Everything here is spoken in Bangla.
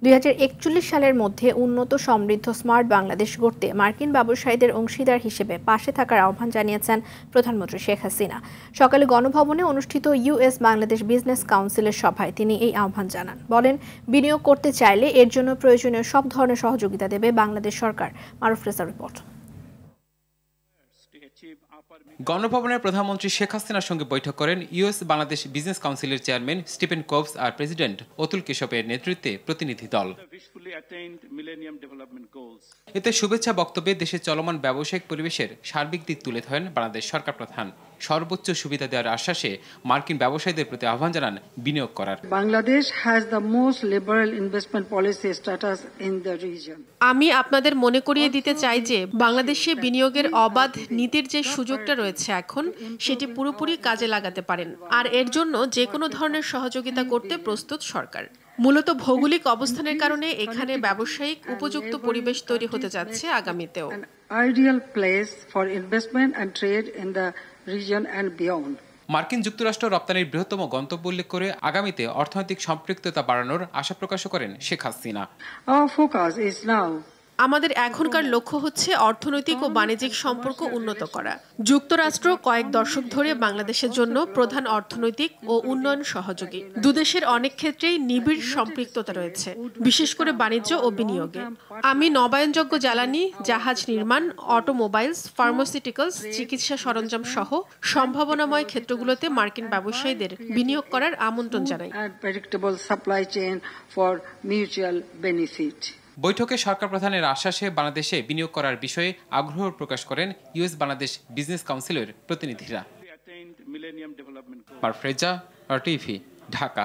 2041 সালের মধ্যে উন্নত সমৃদ্ধ স্মার্ট বাংলাদেশ গড়তে মার্কিন ব্যবসায়ীদের অংশীদার হিসেবে পাশে থাকার আহ্বান জানিয়েছেন প্রধানমন্ত্রী শেখ হাসিনা। সকালে গণভবনে অনুষ্ঠিত ইউএস বাংলাদেশ বিজনেস কাউন্সিলের সভায় তিনি এই আহ্বান জানান। বলেন, বিনিয়োগ করতে চাইলে এর জন্য প্রয়োজনীয় সব ধরনের সহযোগিতা দেবে বাংলাদেশ সরকার। মারুফ রেজার রিপোর্ট। গণভবনে প্রধানমন্ত্রী শেখ হাসিনার সঙ্গে বৈঠক করেন ইউএস বাংলাদেশ বিজনেস কাউন্সিলের চেয়ারম্যান স্টিফেন কোভস আর প্রেসিডেন্ট অতুল কেশবের নেতৃত্বে প্রতিনিধি দল। এতে শুভেচ্ছা বক্তব্যে দেশের চলমান ব্যবসায়িক পরিবেশের সার্বিক দিক তুলে ধরেন বাংলাদেশ সরকার প্রধান। সর্বোচ্চ সুবিধা দেওয়ার আশ্বাসে মার্কিন ব্যবসায়ীদের প্রতি আহ্বান জানান বিনিয়োগ করার। Bangladesh has the most liberal investment policy status in the reason. আমি আপনাদের মনে করিয়ে দিতে চাই যে বাংলাদেশে বিনিয়োগের অবাধ নীতির যে সুযোগটা রয়েছে এখন, সেটি পুরোপুরি কাজে লাগাতে পারেন। আর এর জন্য যে কোনো ধরনের সহযোগিতা করতে প্রস্তুত সরকার। মূলত ভৌগোলিক অবস্থানের কারণে এখানে ব্যবসায়িক উপযুক্ত পরিবেশ তৈরি হতে যাচ্ছে আগামীতেও। Ideal place for investment and trade in the region and beyond. মার্কিন যুক্তরাষ্ট্র রপ্তানির বৃহত্তম গন্তব্য উল্লেখ করে আগামীতে অর্থনৈতিক সম্পৃক্ততা বাড়ানোর আশা প্রকাশ করেন Sheikh Hasina. Our focus is now আমাদের এখনকার লক্ষ্য হচ্ছে অর্থনৈতিক ও বাণিজ্যিক সম্পর্ক উন্নত করা। যুক্তরাষ্ট্র কয়েক দশক ধরে বাংলাদেশের জন্য প্রধান অর্থনৈতিক ও উন্নয়ন সহযোগী। দুদেশের অনেক ক্ষেত্রেই নিবিড় সম্পৃক্ততা রয়েছে, বিশেষ করে বাণিজ্য ও বিনিয়োগে। আমি নবায়নযোগ্য জ্বালানি, জাহাজ নির্মাণ, অটোমোবাইলস, ফার্মাসিউটিক্যালস, চিকিৎসা সরঞ্জাম সহ সম্ভাবনাময় ক্ষেত্রগুলোতে মার্কিন ব্যবসায়ীদের বিনিয়োগ করার আমন্ত্রণ জানাই। বৈঠকে সরকার প্রধানের আশ্বাসে বাংলাদেশে বিনিয়োগ করার বিষয়ে আগ্রহ প্রকাশ করেন ইউএস বাংলাদেশ বিজনেস কাউন্সিলের প্রতিনিধিরা। মারুফ রেজা, RTV, ঢাকা।